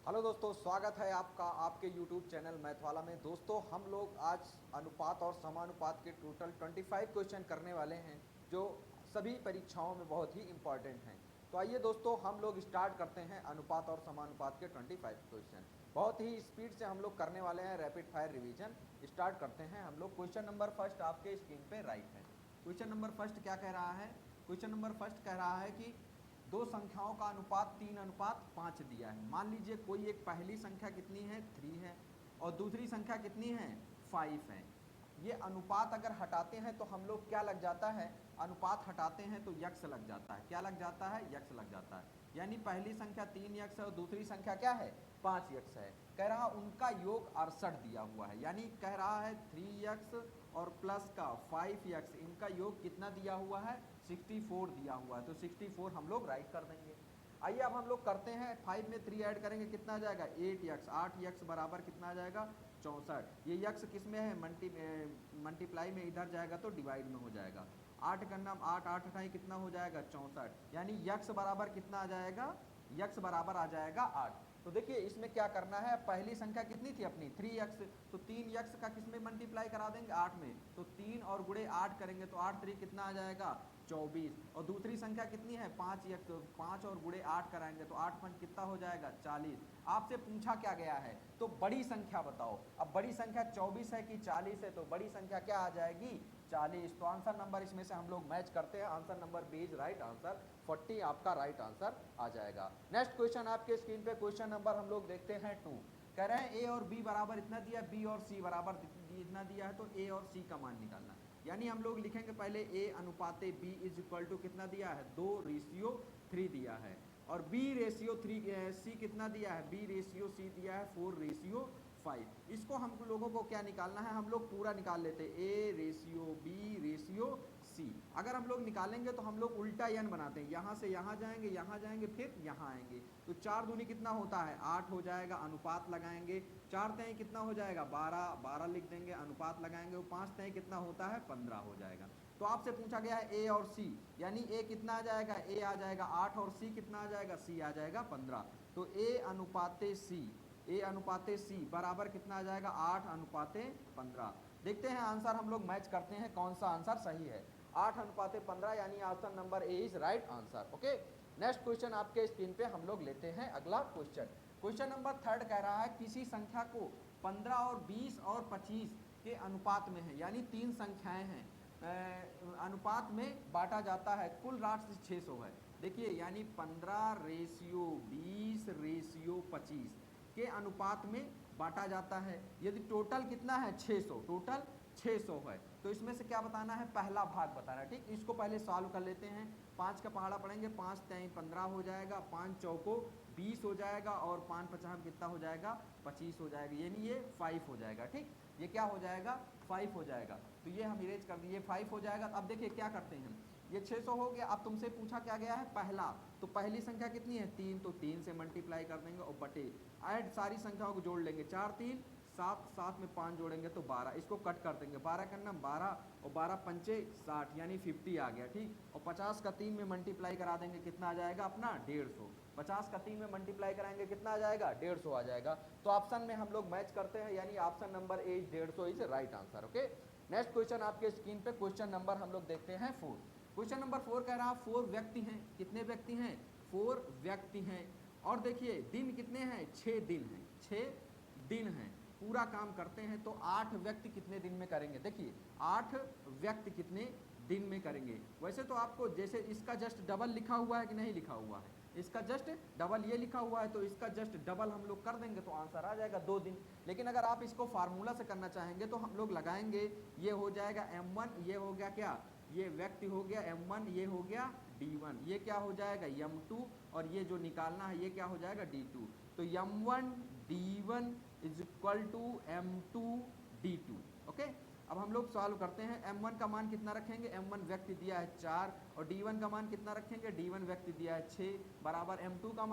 Hello दोस्तों, स्वागत है आपका आपके YouTube चैनल मैथ वाला में। दोस्तों, हम लोग आज अनुपात और समानुपात के टोटल 25 क्वेश्चन करने वाले हैं, जो सभी परीक्षाओं में बहुत ही इम्पॉर्टेंट हैं। तो आइए दोस्तों, हम लोग स्टार्ट करते हैं अनुपात और समानुपात के 25 क्वेश्चन। बहुत ही स्पीड से हम लोग करने वाले हैं, रैपिड फायर रिवीजन स्टार्ट करते हैं हम लोग। क्वेश्चन नंबर फर्स्ट आपके स्क्रीन पे राइट है। क्वेश्चन नंबर फर्स्ट क्या कह रहा है? क्वेश्चन नंबर फर्स्ट कह रहा है कि दो संख्याओं का अनुपात 3:5 दिया है। मान लीजिए कोई एक पहली संख्या कितनी है 3 है और दूसरी संख्या कितनी है 5 है। ये अनुपात अगर हटाते हैं तो हम लोग क्या लग जाता है, अनुपात हटाते हैं तो यक्स लग जाता है। क्या लग जाता है? यक्स लग जाता है। यानी पहली संख्या 3 यक्स है और दूसरी संख्या क्या है 5 यक्स है। कह रहा उनका योग 68 दिया हुआ है। यानी कह रहा है 3 यक्स और प्लस का 5 यक्स, इनका योग कितना दिया हुआ है 64 दिया हुआ है। तो 64 हम लोग राइट कर देंगे। आइए अब हम लोग करते हैं, 5 में 3 ऐड करेंगे कितना आ जाएगा 8 यक्स। 8 यक्स बराबर कितना आ जाएगा 64। ये यक्स किस में है मल्टीप्लाई में, इधर जाएगा तो डिवाइड में हो जाएगा। 8 करना 8 8 अठाई कितना हो जाएगा 64। यानी यक्स बराबर कितना आ जाएगा, यक्स बराबर आ जाएगा 8। तो देखिए इसमें क्या करना है, पहली संख्या कितनी थी अपनी 3 यक्स, तो 3 यक्स का किस में मल्टीप्लाई करा देंगे 8 में। तो 3 और गुणे 8 करेंगे तो 8 3 कितना आ जाएगा 24। और दूसरी संख्या कितनी है 5 यक्स, तो 5 और गुणे 8 कराएंगे तो 8 5 कितना हो जाएगा 40। आपसे पूछा क्या गया है, तो बड़ी संख्या बताओ। अब बड़ी संख्या 24 है कि 40 है, तो बड़ी संख्या क्या आ जाएगी 40। तो आंसर नंबर इसमें से हम लोग मैच करते हैं। Answer number B is right answer, 40 आपका राइट आंसर आ जाएगा। नेक्स्ट क्वेश्चन आपके स्क्रीन पे, क्वेश्चन नंबर हम लोग देखते हैं 2। कह रहे हैं ए और बी बराबर इतना दिया, बी और सी बराबर इतना दिया है, तो ए और सी का मान निकालना। यानी हम लोग लिखेंगे पहले ए अनुपाते बी इज इक्वल टू कितना दिया है 2:3 दिया है, और बी रेशियो 3 सी कितना दिया है, बी रेशियो सी दिया है 4:5। इसको हम लोगों को क्या निकालना है, हम लोग पूरा निकाल लेते हैं A ratio B ratio C. अगर हम लोग निकालेंगे तो हम लोग उल्टा एन बनाते हैं, यहाँ से यहाँ जाएंगे फिर यहाँ आएंगे। तो 4 दूनी कितना होता है 8 हो जाएगा, अनुपात लगाएंगे। 4 तेई कितना हो जाएगा 12, 12 लिख देंगे, अनुपात लगाएंगे। 5 तेई कितना होता है 15 हो जाएगा। तो आपसे पूछा गया है ए और सी, यानी ए कितना आ जाएगा, ए आ जाएगा 8 और सी कितना आ जाएगा, सी आ जाएगा 15। तो ए अनुपाते सी, ए अनुपाते सी बराबर कितना आ जाएगा 8 अनुपाते 15। देखते हैं आंसर हम लोग मैच करते हैं कौन सा आंसर सही है। 8 अनुपाते 15 यानी answer number A is right answer. Okay, next question आपके स्क्रीन पे हम लोग लेते हैं अगला क्वेश्चन। क्वेश्चन नंबर 3 कह रहा है किसी संख्या को 15 और 20 और 25 के अनुपात में है, यानी 3 संख्याएं हैं, अनुपात में बांटा जाता है, कुल राशि 600 है। देखिए यानी 15:20:25 के अनुपात में बांटा जाता है। यदि टोटल कितना है 600, टोटल 600 है, तो इसमें से क्या बताना है, पहला भाग बताना है। ठीक, इसको पहले सॉल्व कर लेते हैं। 5 का पहाड़ा पढ़ेंगे, 5 तेई 15 हो जाएगा, 5 चौको 20 हो जाएगा, और 5 पचास कितना हो जाएगा 25 हो जाएगा, यानी ये 5 हो जाएगा। ठीक, ये क्या हो जाएगा 5 हो जाएगा। तो ये हम इरेज कर दिए 5 हो जाएगा। अब देखिए क्या करते हैं, ये 600 हो गया। अब तुमसे पूछा क्या गया है पहला, तो पहली संख्या कितनी है 3, तो 3 से मल्टीप्लाई कर देंगे और बटे ऐड सारी संख्याओं को जोड़ लेंगे, 4 3 7, 7 में 5 जोड़ेंगे तो 12, इसको कट कर देंगे, 12 करना 12 और 12 पंचे 60 यानी 50 आ गया। ठीक, और 50 का 3 में मल्टीप्लाई करा देंगे कितना आ जाएगा अपना 150। 50 का 3 में मल्टीप्लाई कराएंगे कितना आ जाएगा 150 आ जाएगा। तो ऑप्शन में हम लोग मैच करते हैं, यानी option number A 150 is right answer. Okay, next question आपके स्क्रीन पे, क्वेश्चन नंबर हम लोग देखते हैं 4। क्वेश्चन नंबर 4 कह रहा है 4 व्यक्ति हैं, कितने व्यक्ति हैं 4 व्यक्ति हैं, और देखिए दिन कितने हैं 6 दिन हैं, 6 दिन हैं, पूरा काम करते हैं। तो 8 व्यक्ति कितने दिन में करेंगे, देखिए 8 व्यक्ति कितने दिन में करेंगे। वैसे तो आपको जैसे इसका जस्ट डबल लिखा हुआ है कि नहीं लिखा हुआ है, इसका जस्ट डबल ये लिखा हुआ है, तो इसका जस्ट डबल हम लोग कर देंगे तो आंसर आ जाएगा 2 दिन। लेकिन अगर आप इसको फार्मूला से करना चाहेंगे तो हम लोग लगाएंगे, ये हो जाएगा m1, ये हो गया क्या, ये व्यक्ति हो गया m1, ये हो गया d1, ये क्या हो जाएगा m2, और ये जो निकालना है ये क्या हो जाएगा d2। तो m1 d1 is equal to m2 d2। Okay, अब हम लोग सॉल्व करते हैं। m1 का मान कितना रखेंगे, m1 व्यक्ति दिया है 4 और D1 का मान कितना रखेंगे, D1 व्यक्ति दिया है 6 बराबर M2 का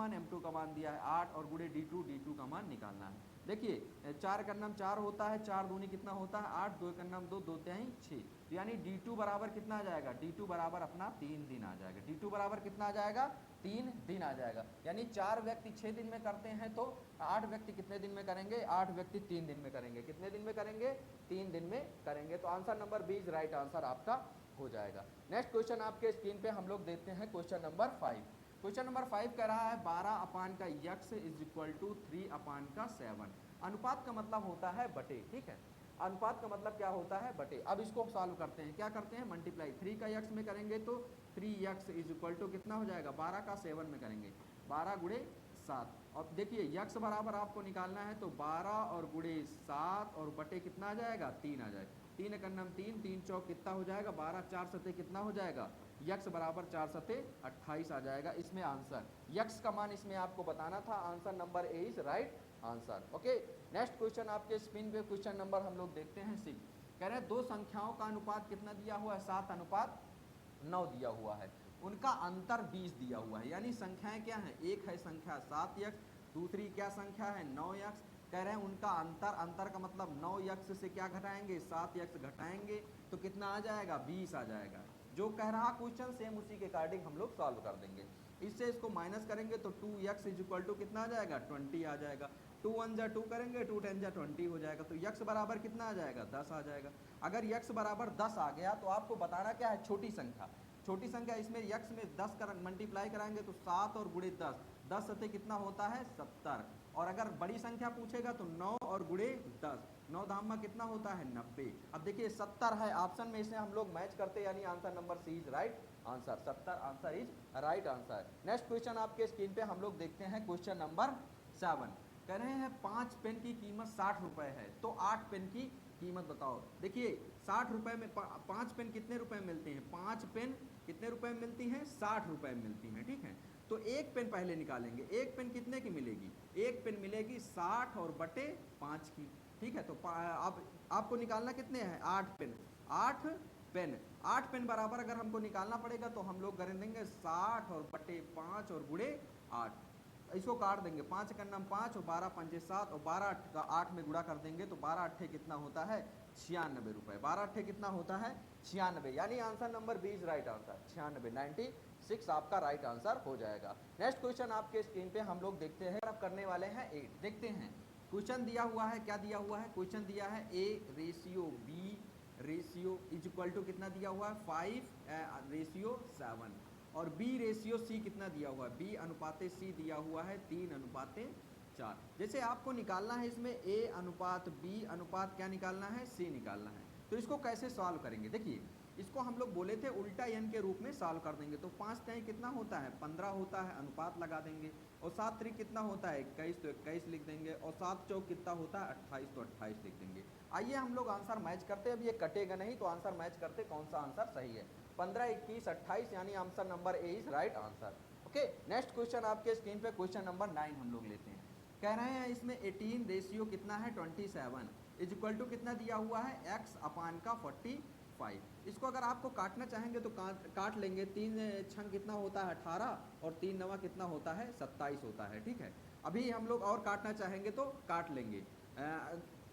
मान दिया है 8 और गुणे D2 का मान निकालना है। देखिए 4 का नाम 4 होता है, 4 दूनी कितना होता है 8, 2 का नाम 2, 2 तिहाई 6, तो यानी D2 बराबर कितना आ जाएगा, D2 बराबर अपना 3 दिन आ जाएगा। D2 बराबर कितना आ जाएगा, 3 दिन आ जाएगा। यानी 4 व्यक्ति 6 दिन में करते हैं तो 8 व्यक्ति कितने दिन में करेंगे, 8 व्यक्ति 3 दिन में करेंगे। कितने दिन में करेंगे, 3 दिन में करेंगे। तो answer number B is right answer आपका हो जाएगा। नेक्स्ट क्वेश्चन आपके स्क्रीन पे हम लोग देखते हैं क्वेश्चन नंबर 5। क्वेश्चन नंबर 5 कह रहा है 12 अपान का यक्स इज इक्वल टू 3 अपान का 7। अनुपात का मतलब होता है बटे, ठीक है, अनुपात का मतलब क्या होता है, बटे। अब इसको सॉल्व करते हैं, क्या करते हैं, मल्टीप्लाई 3 का यक्स में करेंगे तो 3x इज इक्वल टू कितना हो जाएगा, 12 का 7 में करेंगे 12 गुणे 7। और देखिए यक्स बराबर आपको निकालना है तो 12 और गुणे 7 और बटे कितना आ जाएगा, 3 आ जाएगा। 3 का नाम 3, 3 चौक कितना हो जाएगा 12, 4 सते कितना हो जाएगा, यक्स बराबर 4 सते 28 आ जाएगा। इसमें आंसर यक्स का मान इसमें आपको बताना था। Answer number A is right answer. Okay, next question आपके स्क्रीन पे क्वेश्चन नंबर हम लोग देखते हैं 6। कह रहे हैं दो संख्याओं का अनुपात कितना दिया हुआ है, 7 अनुपात 9 दिया हुआ है, उनका अंतर 20 दिया हुआ है। यानी संख्याएं क्या हैं, एक है संख्या 7x, दूसरी क्या संख्या है 9x। कह रहे हैं उनका अंतर का मतलब 9x से क्या घटाएंगे, 7x घटाएंगे तो कितना आ जाएगा, 20 आ जाएगा। जो कह रहा क्वेश्चन सेम उसी के अकॉर्डिंग हम लोग सॉल्व कर देंगे। इससे इसको माइनस करेंगे तो 2x इज इक्वल टू कितना आ जाएगा, 20 आ जाएगा। 2 1 जा 2 करेंगे, 2 10 जा 20 हो जाएगा। तो x बराबर कितना आ जाएगा, 10 आ जाएगा। अगर x बराबर 10 आ गया तो आपको बताना क्या है, छोटी संख्या। छोटी संख्या इसमें x में 10 कर मल्टीप्लाई कराएंगे तो 7 और गुणे 10, 10 सते कितना होता है 70। और अगर बड़ी संख्या पूछेगा तो 9 और गुणे 10, 9 धामा कितना होता है 90। अब देखिए 70 है ऑप्शन में, इसे हम लोग मैच करते यानी answer number C is right answer. 70 answer is right answer. Next question आपके स्क्रीन पे हम लोग देखते हैं क्वेश्चन नंबर 7। कह रहे हैं 5 पेन की कीमत 60 रुपए है तो 8 पेन की कीमत बताओ। देखिए 60 रुपए में 5 पेन कितने रुपए में मिलते हैं, 5 पेन कितने रुपए में मिलती हैं, 60 रुपए में मिलती हैं, ठीक है। तो एक पेन पहले निकालेंगे, एक पेन कितने की मिलेगी, एक पेन मिलेगी 60 और बटे 5 की, ठीक है। तो अब आपको निकालना कितने हैं, 8 पेन, 8 पेन, 8 पेन बराबर अगर हमको निकालना पड़ेगा तो हम लोग कर देंगे 60 और बटे 5 और गुणे 8। इसको काट देंगे, 5 का नाम 5 और 12 पंजे 7 और 12 का 8 में गुणा कर देंगे तो 12 अट्ठे कितना होता है 96 रुपए। 12 अट्ठे कितना होता है 96, यानी answer number B is right answer. 96 96 आपका राइट आंसर हो जाएगा। नेक्स्ट क्वेश्चन आपके स्क्रीन पे हम लोग देखते हैं, अब करने वाले हैं 8। देखते हैं क्वेश्चन दिया हुआ है, क्या दिया हुआ है, क्वेश्चन दिया है A ratio B ratio is equal to कितना दिया हुआ है 5 रेशियो 7 और B रेशियो C कितना दिया हुआ है, B अनुपाते C दिया हुआ है 3 अनुपाते 4। जैसे आपको निकालना है इसमें A अनुपात B अनुपात क्या निकालना है, C निकालना है। तो इसको कैसे सॉल्व करेंगे, देखिए इसको हम लोग बोले थे उल्टा n के रूप में सॉल्व कर देंगे। तो 5 टाइम कितना होता है 15 होता है, अनुपात लगा देंगे। और 7 3 कितना होता है 21, तो 21 लिख देंगे। और 7 चौक कितना होता है 28, तो 28 लिख देंगे। आइए हम लोग आंसर मैच करते हैं। अब ये कटेगा नहीं तो आंसर मैच करते कौन सा आंसर सही है। 15 21 28 यानी answer number A is right answer. Okay, next question आपके स्क्रीन पे क्वेश्चन नंबर 9 हम लोग लेते हैं। कह रहे हैं इसमें 18 रेशियो कितना है 27 इज इक्वल टू कितना दिया हुआ है x अपान का 45। इसको अगर आपको काटना चाहेंगे तो काट लेंगे। 3 छंग कितना होता है 18 और 3 नवा कितना होता है 27 होता है, ठीक है। अभी हम लोग और काटना चाहेंगे तो काट लेंगे।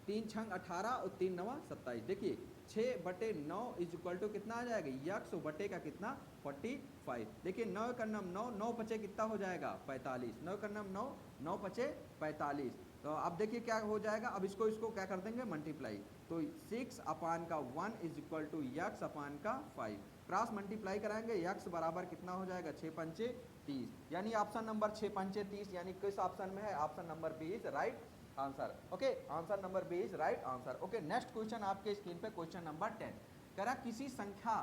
3 छंग 18 और 3 नवा 27। देखिए 6 बटे 9 इज इक्वल टू कितना आ जाएगा यक्स बटे का कितना 45। देखिए 9 का नाम 9, 9 पचे कितना हो जाएगा 45, 9 का नाम 9, 9 पचे 45। तो अब देखिए क्या हो जाएगा, अब इसको क्या कर देंगे मल्टीप्लाई। तो 6 अपान का 1 इज इक्वल टू यक्स अपान का 5। क्रॉस मल्टीप्लाई कराएंगे, यक्स बराबर कितना हो जाएगा 6 पंचे 30, यानी ऑप्शन नंबर 6 पंचे 30 यानी किस ऑप्शन में है, option number B is right answer. Okay, answer number B is right answer. Okay, next question आपके स्क्रीन पे क्वेश्चन नंबर 10। कह रहा किसी संख्या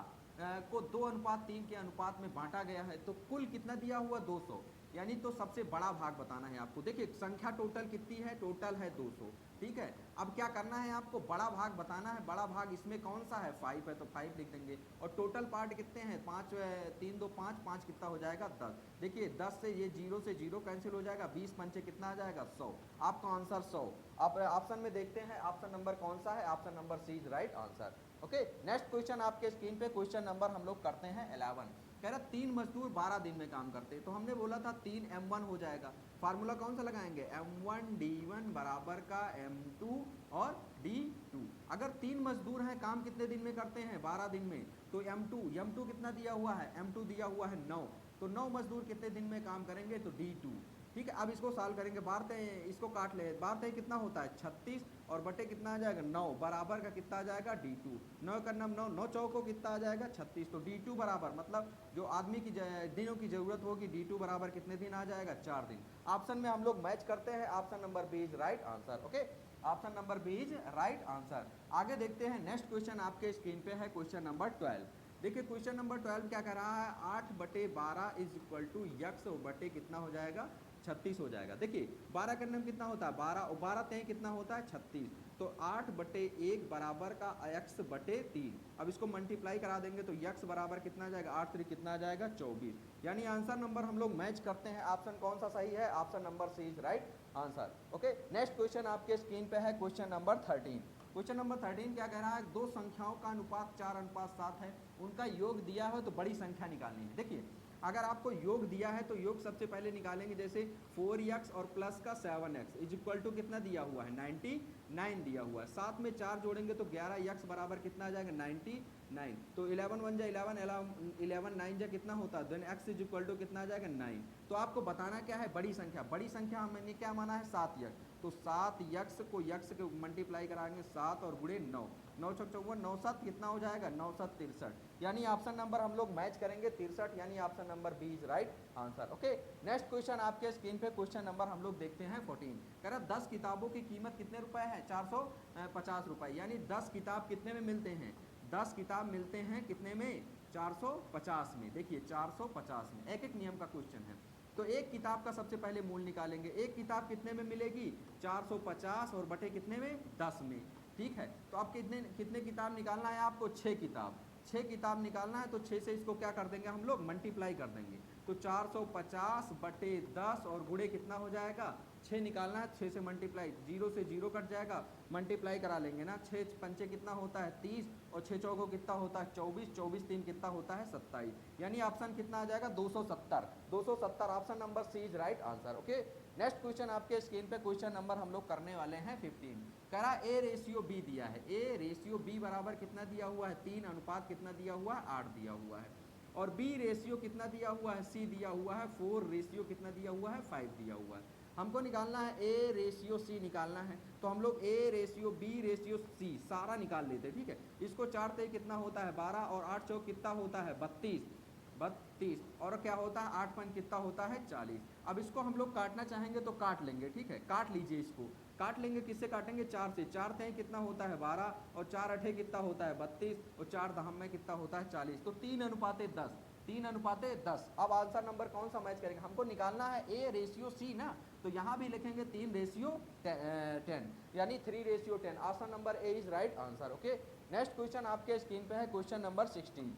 को 2:3 के अनुपात में बांटा गया है तो कुल कितना दिया हुआ 200, यानी तो सबसे बड़ा भाग बताना है आपको। देखिए संख्या टोटल कितनी है, टोटल है 200, ठीक है। अब क्या करना है आपको, बड़ा भाग बताना है। बड़ा भाग इसमें कौन सा है 5 है तो 5 लिख देंगे। और टोटल पार्ट कितने हैं 5, 3 2 5, 5 कितना हो जाएगा 10। देखिए 10 से ये 0 से 0 कैंसिल हो जाएगा, 20 पंचे कितना आ जाएगा 100। आपका आंसर 100। आप ऑप्शन में देखते हैं ऑप्शन नंबर कौन सा है, option number C is right answer. Okay, next question आपके स्क्रीन पे क्वेश्चन नंबर हम लोग करते हैं 11। कह रहा 3 मजदूर 12 दिन में काम करते हैं, तो हमने बोला था 3m1 हो जाएगा। फार्मूला कौन सा लगाएंगे, m1 d1 बराबर का m2 और d2। अगर 3 मजदूर हैं, काम कितने दिन में करते हैं, 12 दिन में, तो m2 कितना दिया हुआ है, m2 दिया हुआ है 9, तो 9 मजदूर कितने दिन में काम करेंगे, तो d2। ठीक है, अब इसको सॉल्व करेंगे, बारते इसको काट ले, बारते कितना होता है 36 और बटे कितना आ जाएगा 9, बराबर का कितना आ जाएगा d2। 9 का 9, 9 चौको कितना आ जाएगा 36, तो d2 बराबर, मतलब जो आदमी की दिनों की जरूरत होगी, d2 बराबर कितने दिन आ जाएगा, 4 दिन। ऑप्शन में हम लोग मैच करते हैं, option number B is right answer. Okay, option number B is right answer. आगे देखते हैं, नेक्स्ट क्वेश्चन आपके स्क्रीन पे है क्वेश्चन नंबर 12। देखिए क्वेश्चन नंबर 12 क्या कह रहा है, 8/12 इज इक्वल टू यक्स बटे कितना हो जाएगा, 36 हो जाएगा। देखिए 12 करने में कितना होता है, 12 और 12 तें कितना होता है 36, तो 8/1 बराबर का यक्स बटे 3। अब इसको मल्टीप्लाई करा देंगे तो यक्स बराबर कितना आ जाएगा, 8 3 कितना आ जाएगा 24। यानी आंसर नंबर हम लोग मैच करते हैं, ऑप्शन कौन सा सही है, option number C is right answer. Okay, next question आपके स्क्रीन पे है क्वेश्चन नंबर 13। क्वेश्चन नंबर 13 क्या कह रहा है, दो संख्याओं का अनुपात 4:7 है, उनका योग दिया है तो बड़ी संख्या निकालनी है। देखिए अगर आपको योग दिया है तो योग सबसे पहले निकालेंगे, जैसे 4x और प्लस का 7x इज इक्वल टू कितना दिया हुआ है 99 दिया हुआ है, साथ में 4 जोड़ेंगे तो 11x बराबर कितना आ जाएगा 99, तो 11 1 जा 11 9 जा कितना होता है, then x is equal to कितना आ जाएगा 9। तो आपको बताना क्या है, बड़ी संख्या, बड़ी संख्या हमने क्या माना है 7x, तो 7x को यक्स के मल्टीप्लाई कराएंगे 7 और गुणे 9, 9 छक 54, 9 7 कितना हो जाएगा 9 7 63, यानी ऑप्शन नंबर हम लोग मैच करेंगे 63, यानी option number B is right answer. Okay, next question आपके स्क्रीन पे क्वेश्चन नंबर हम लोग देखते हैं 14। कह रहा 10 किताबों की कीमत कितने रुपए है, 450 रुपए, यानी 10 किताब कितने में मिलते हैं, 10 किताब मिलते हैं कितने में 450 में। देखिए 450 में, एक एक नियम का क्वेश्चन है, तो एक किताब का सबसे पहले मूल निकालेंगे, एक किताब कितने में मिलेगी 450 और बटे कितने में 10 में। ठीक है, तो आप कितने कितने किताब निकालना है आपको, 6 किताब, 6 किताब निकालना है, तो 6 से इसको क्या कर देंगे हम लोग मल्टीप्लाई कर देंगे, तो 450 बटे 10 और गुणे कितना हो जाएगा 6 निकालना है, 6 से मल्टीप्लाई, 0 से 0 कट जाएगा, मल्टीप्लाई करा लेंगे ना, 6 पंचे कितना होता है 30 और 6 चौको कितना होता है 24, 24 3 कितना होता है 27, यानी ऑप्शन कितना आ जाएगा 270, 270 option number C is right answer. Okay, next question आपके स्क्रीन पे क्वेश्चन नंबर हम लोग करने वाले हैं 15। कह रहा ए रेशियो बी दिया है, ए रेशियो बी बराबर कितना दिया हुआ है 3 अनुपात कितना दिया हुआ है 8 दिया हुआ है, और बी रेशियो कितना दिया हुआ है सी दिया हुआ है 4, रेशियो कितना दिया हुआ है 5 दिया हुआ है। हमको निकालना है ए रेशियो सी निकालना है, तो हम लोग A ratio B ratio C सारा निकाल लेते हैं। ठीक है, इसको 4 ते कितना होता है 12 और 8 चौक कितना होता है 32 और क्या होता है 8 5 कितना होता है 40। अब इसको हम लोग काटना चाहेंगे तो काट लेंगे, ठीक है, काट लीजिए, इसको काट लेंगे, किससे काटेंगे 4 से, 4 ते कितना होता है 12 और 4 अठे कितना होता है 32 और 4 दहम में कितना होता है 40, तो 3:10, 3:10। अब आंसर नंबर कौन सा मैच करेंगे, हमको निकालना है ए रेशियो सी ना, तो यहाँ भी लिखेंगे 3:10, यानी 3:10, option number A is right answer. Okay, next question आपके स्क्रीन पे है क्वेश्चन नंबर 16।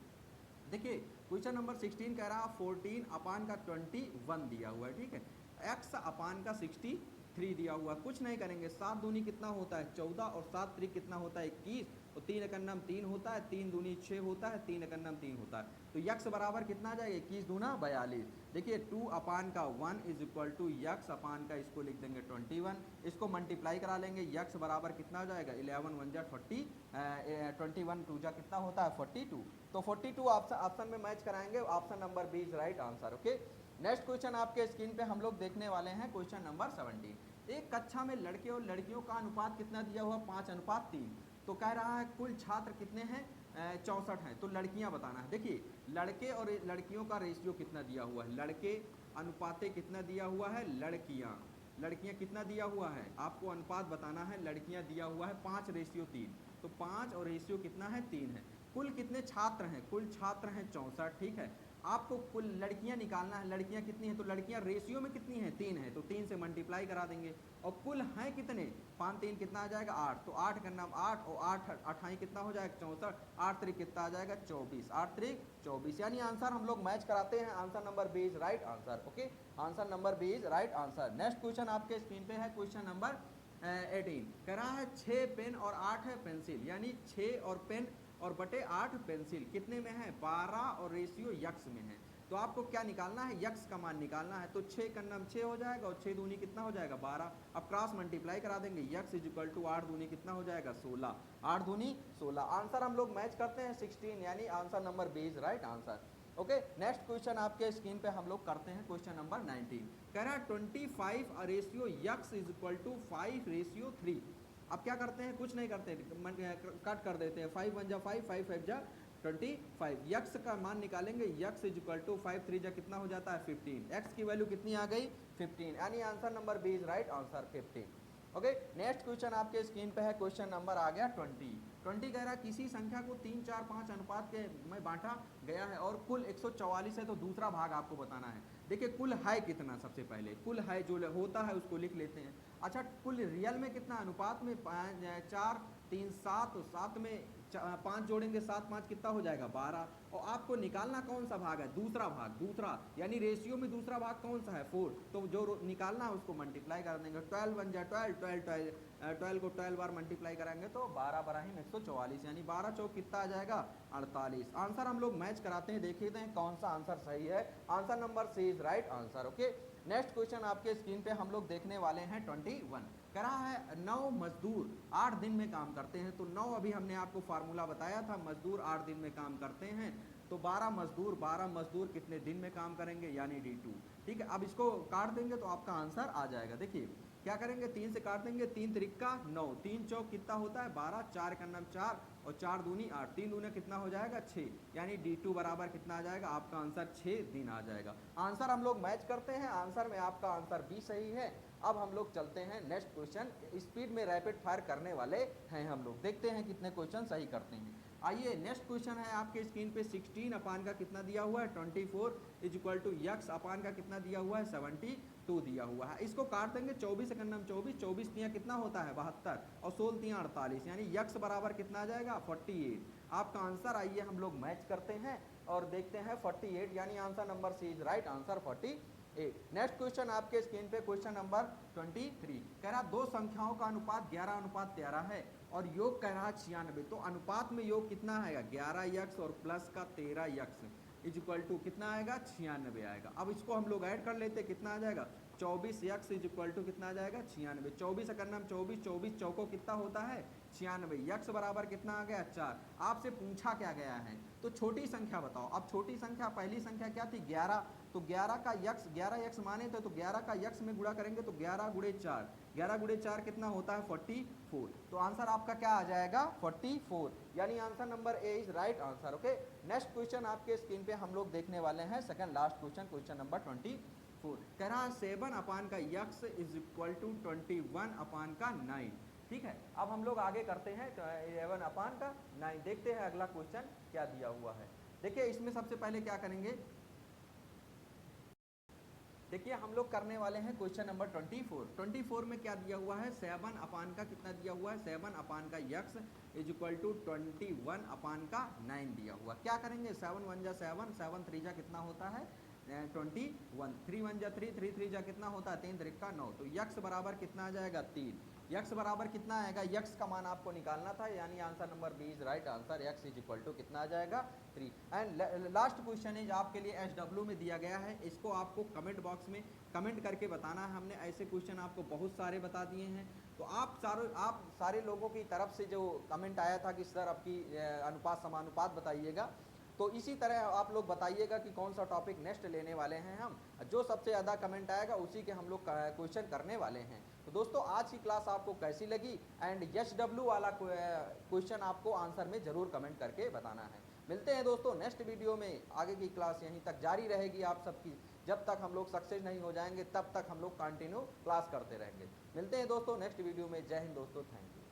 देखिए क्वेश्चन नंबर 16 कह रहा 14 अपान का 21 दिया हुआ है, ठीक है, x अपान का 63 दिया हुआ है, कुछ नहीं करेंगे, 7 दूनी कितना होता है 14 और 7 त्रिक कितना होता है 21 और 3 एकन्नम 3 होता है, 3 दूनी 6 होता है, 3 एकन्नम 3 होता है, तो यक्स बराबर कितना आ जाएगा 21 दूना 42। देखिए 2 अपान का 1 इज इक्वल टू यक्स अपान का इसको लिख देंगे 21, इसको मल्टीप्लाई करा लेंगे, यक्स बराबर कितना हो जाएगा 11 1 जा 40, 21 2 जा कितना होता है 42, तो 42 ऑप्शन में मैच कराएंगे, option number B is right answer. Okay, next question आपके स्क्रीन पे हम लोग देखने वाले हैं क्वेश्चन नंबर 17। एक कक्षा में लड़के और लड़कियों का अनुपात कितना दिया हुआ 5:3, तो कह रहा है कुल छात्र कितने हैं 64 हैं, तो लड़कियां बताना है। देखिए लड़के और लड़कियों का रेशियो कितना दिया हुआ है, लड़के अनुपाते कितना दिया हुआ है, लड़कियां कितना दिया हुआ है, आपको अनुपात बताना है, लड़कियां दिया हुआ है 5:3, तो 5 और रेशियो कितना है 3 है। कुल कितने छात्र हैं, कुल छात्र हैं 64, ठीक है, आपको कुल लड़कियां निकालना है, लड़कियां कितनी हैं, तो लड़कियां रेशियो में कितनी हैं 3 है, तो 3 से मल्टीप्लाई करा देंगे, और कुल हैं कितने 5 3 कितना आ जाएगा 8, तो 8 का नाम 8 और 8 अठाई कितना हो जाएगा 64, 8 त्रिक कितना आ जाएगा 24, 8 त्रिक 24, यानी आंसर हम लोग मैच कराते हैं, answer number B is right answer. Okay, answer number B is right answer. Next question आपके स्क्रीन पे है क्वेश्चन नंबर 18। कह रहा है 6 पेन और 8 है पेंसिल, यानी 6 और पेन और बटे 8 पेंसिल कितने में है 12 और रेशियो यक्स में है। तो आपको क्या निकालना है यक्स का मान निकालना है। तो 6 का नाम 6 हो जाएगा और 6 दूनी कितना हो जाएगा 12। अब क्रॉस मल्टीप्लाई करा देंगे यक्स इज इक्वल टू 8 दूनी कितना हो जाएगा 16, 8 दूनी 16। आंसर हम लोग मैच करते हैं 16 यानी answer number B is right answer. Okay next question आपके स्क्रीन पे हम लोग करते हैं क्वेश्चन नंबर 19। कह रहा है 25 ratio x is equal to 5 ratio 3। अब क्या करते हैं कुछ नहीं करते कट कर देते हैं 5 1 जा 5 5 5 जा 25। यक्स का मान निकालेंगे यक्स इज इक्वल टू 5 3 जा कितना हो जाता है 15। एक्स की वैल्यू कितनी आ गई 15 यानी answer number B is right answer 15। Okay next question आपके स्क्रीन पे है क्वेश्चन नंबर आ गया 20 कह रहा है किसी संख्या को 3 4 5 अनुपात के में बांटा गया है और कुल 144 है तो दूसरा भाग आपको बताना है। देखिए कुल है कितना, सबसे पहले कुल है जो होता है उसको लिख लेते हैं। अच्छा कुल रियल में कितना अनुपात में 4 3 7 7 में 5 जोड़ेंगे 7 5 कितना हो जाएगा 12। और आपको निकालना कौन सा भाग है दूसरा भाग, दूसरा यानी रेशियो में दूसरा भाग कौन सा है 4। तो जो निकालना है उसको मल्टीप्लाई कर देंगे 12 बन जाए 12 को 12 बार मल्टीप्लाई करेंगे तो 12 बराहिम 144 यानी 12 चौक कितना आ जाएगा 48। आंसर हम लोग मैच कराते हैं देखते हैं कौन सा आंसर सही है। Answer number C is right answer. Okay next question आपके स्क्रीन पे हम लोग देखने वाले हैं 21। कह रहा है 9 मजदूर 8 दिन में काम करते हैं। तो 9 अभी हमने आपको फार्मूला बताया था, मजदूर 8 दिन में काम करते हैं। तो 12 मजदूर कितने दिन में काम करेंगे यानी D2। ठीक है अब इसको काट देंगे तो आपका आंसर आ जाएगा। देखिए क्या करेंगे 3 से काट देंगे 3 त्रिका 9, 3 चौक कितना होता है 12, 4 का नाम 4 और 4 दूनी 8, 3 दूनी कितना हो जाएगा 6 यानी D2 बराबर कितना आ जाएगा आपका आंसर 6 दिन आ जाएगा। आंसर हम लोग मैच करते हैं, आंसर में आपका आंसर बी सही है। अब हम लोग चलते हैं नेक्स्ट क्वेश्चन, स्पीड में रैपिड फायर करने वाले हैं हम लोग, देखते हैं कितने क्वेश्चन सही करते हैं। आइए नेक्स्ट क्वेश्चन है आपके स्क्रीन पे 16 अपान का कितना दिया हुआ है 24 इज इक्वल टू यक्स अपान का कितना दिया हुआ है 72 दिया हुआ है। इसको काट देंगे 24 सेकंड में 24 24 तियाँ कितना होता है 72 और 16 तियाँ 48 यानी यक्स बराबर कितना आ जाएगा 48। आपका आंसर आइए हम लोग मैच करते हैं और देखते हैं 48 यानी answer number C is right answer 48। Next question आपके स्क्रीन पे क्वेश्चन नंबर 23 कह रहा दो संख्याओं का अनुपात 11:13 है और योग कह रहा 96। तो अनुपात में योग कितना आएगा 11 यक्स और प्लस का 13 यक्स इज इक्वल टू कितना आएगा 96 आएगा। अब इसको हम लोग ऐड कर लेते कितना आ जाएगा 24 यक्स इज इक्वल टू कितना आ जाएगा 96। 24 अगर नाम 24 चौको कितना होता है 96, यक्स बराबर कितना आ गया 4। आपसे पूछा क्या गया है तो छोटी संख्या बताओ। अब छोटी संख्या पहली संख्या क्या थी 11, तो 11 यक्स माने थे तो 11 का यक्स में गुणा करेंगे तो 11 गुणे 4, 11 गुणे 4 कितना होता है 44। तो आंसर आपका क्या आ जाएगा 44 यानी answer number A is right answer. Okay next question आपके स्क्रीन पे हम लोग देखने वाले हैं second last question, question number 24 कह रहा है 7 अपान का यक्स इज इक्वल टू 21 अपान का 9। ठीक है अब हम लोग आगे करते हैं 11 अपान का 9, देखते हैं अगला क्वेश्चन क्या दिया हुआ है। देखिए इसमें सबसे पहले क्या करेंगे, देखिए हम लोग करने वाले हैं क्वेश्चन नंबर 24 में क्या दिया हुआ है 7 अपान का कितना दिया हुआ है 7 अपान का यक्स इज इक्वल टू 21 अपान का 9 दिया हुआ। क्या करेंगे 7 1 जा 7, 7 3 जा कितना होता है 21, 3 1 जा 3, 3 3 जा कितना होता है 3 3 का 9। तो यक्स बराबर कितना आ जाएगा 3, यक्स बराबर कितना आएगा यक्स का मान आपको निकालना था यानी answer number B is right answer. X is equal to कितना आ जाएगा 3। एंड लास्ट क्वेश्चन इज आपके लिए SW में दिया गया है, इसको आपको कमेंट बॉक्स में कमेंट करके बताना है। हमने ऐसे क्वेश्चन आपको बहुत सारे बता दिए हैं तो आप सारे लोगों की तरफ से जो कमेंट आया था कि सर आपकी अनुपात समानुपात बताइएगा, तो इसी तरह आप लोग बताइएगा कि कौन सा टॉपिक नेक्स्ट लेने वाले हैं हम। जो सबसे ज़्यादा कमेंट आएगा उसी के हम लोग क्वेश्चन करने वाले हैं। तो दोस्तों आज की क्लास आपको कैसी लगी एंड SW वाला क्वेश्चन आपको आंसर में ज़रूर कमेंट करके बताना है। मिलते हैं दोस्तों नेक्स्ट वीडियो में, आगे की क्लास यहीं तक जारी रहेगी आप सबकी, जब तक हम लोग सक्सेस नहीं हो जाएंगे तब तक हम लोग कंटिन्यू क्लास करते रहेंगे। मिलते हैं दोस्तों नेक्स्ट वीडियो में, जय हिंद दोस्तों, थैंक यू।